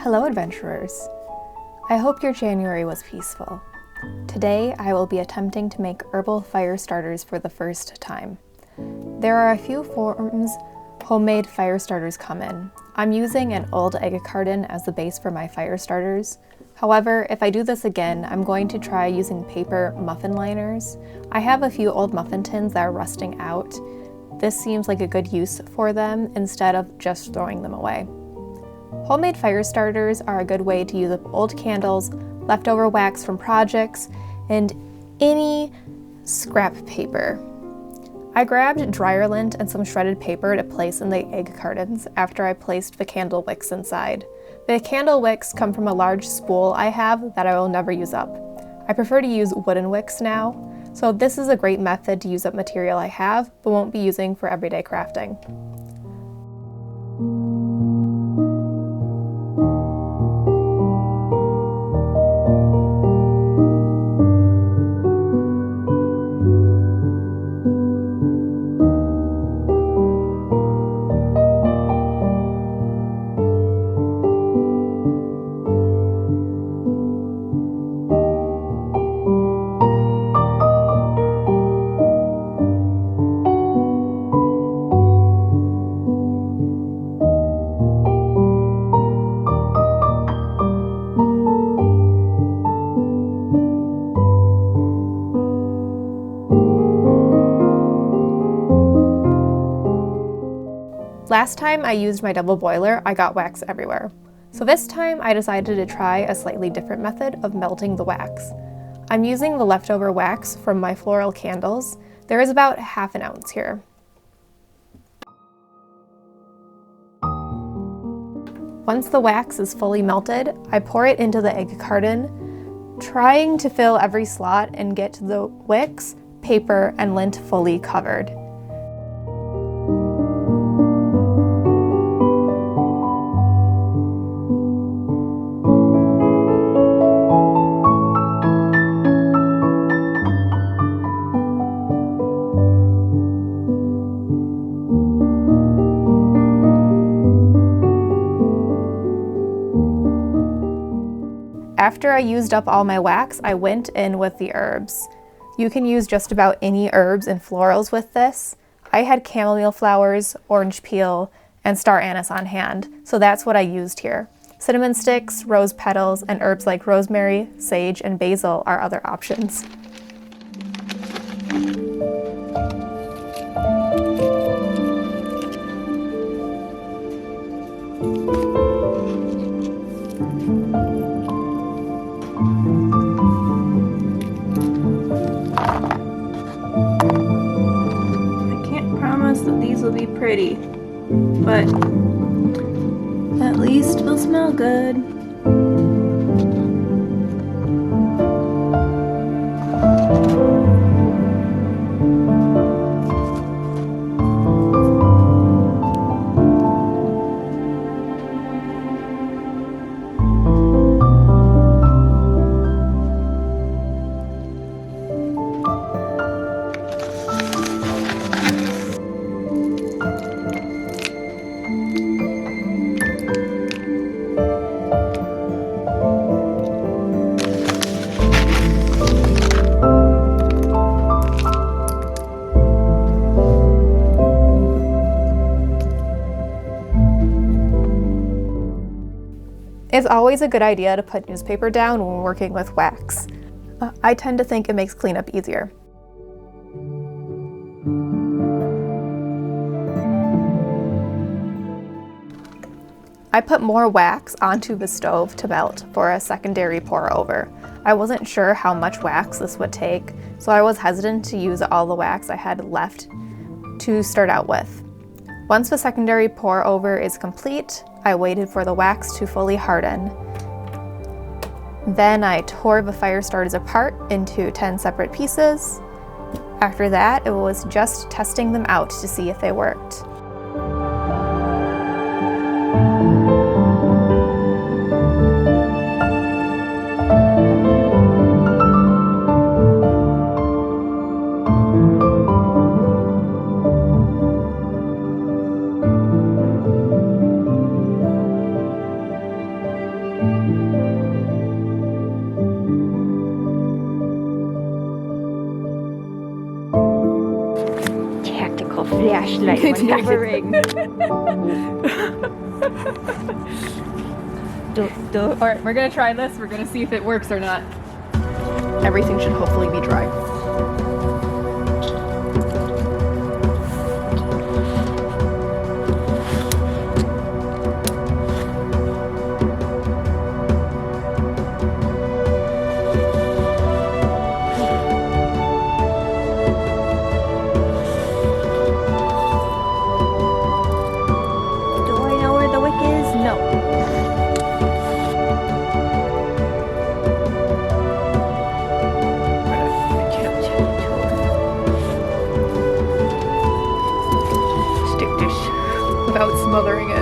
Hello, adventurers! I hope your January was peaceful. Today, I will be attempting to make herbal fire starters for the first time. There are a few forms homemade fire starters come in. I'm using an old egg carton as the base for my fire starters. However, if I do this again, I'm going to try using paper muffin liners. I have a few old muffin tins that are rusting out. This seems like a good use for them instead of just throwing them away. Homemade fire starters are a good way to use up old candles, leftover wax from projects, and any scrap paper. I grabbed dryer lint and some shredded paper to place in the egg cartons after I placed the candle wicks inside. The candle wicks come from a large spool I have that I will never use up. I prefer to use wooden wicks now, so this is a great method to use up material I have but won't be using for everyday crafting. Last time I used my double boiler, I got wax everywhere. So this time I decided to try a slightly different method of melting the wax. I'm using the leftover wax from my floral candles. There is about half an ounce here. Once the wax is fully melted, I pour it into the egg carton, trying to fill every slot and get the wicks, paper, and lint fully covered. After I used up all my wax, I went in with the herbs. You can use just about any herbs and florals with this. I had chamomile flowers, orange peel, and star anise on hand, so that's what I used here. Cinnamon sticks, rose petals, and herbs like rosemary, sage, and basil are other options. That these will be pretty, but at least they'll smell good. It's always a good idea to put newspaper down when working with wax. I tend to think it makes cleanup easier. I put more wax onto the stove to melt for a secondary pour over. I wasn't sure how much wax this would take, so I was hesitant to use all the wax I had left to start out with. Once the secondary pour over is complete, I waited for the wax to fully harden. Then I tore the fire starters apart into 10 separate pieces. After that, it was just testing them out to see if they worked. Tactical flashlight maneuvering. All right, we're gonna try this. We're gonna see if it works or not. Everything should hopefully be dry. Do I know where the wick is? No. Stick this. Without smothering it.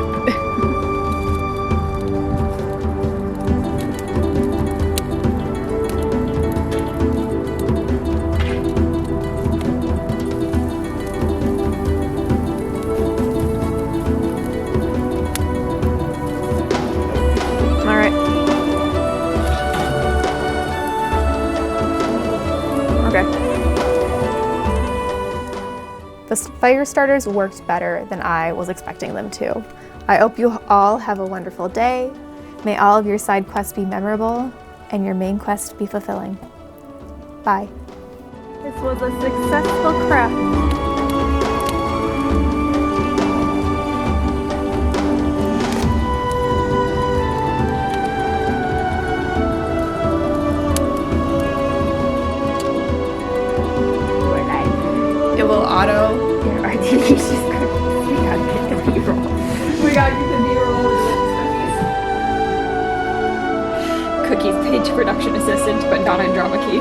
All right. Okay. The fire starters worked better than I was expecting them to. I hope you all have a wonderful day. May all of your side quests be memorable and your main quest be fulfilling. Bye. This was a successful craft. We're live. It will auto. Yeah, I think he's just good. We gotta get the B-roll. We got you the B-roll. Cookies paid to production assistant, but not on drama key.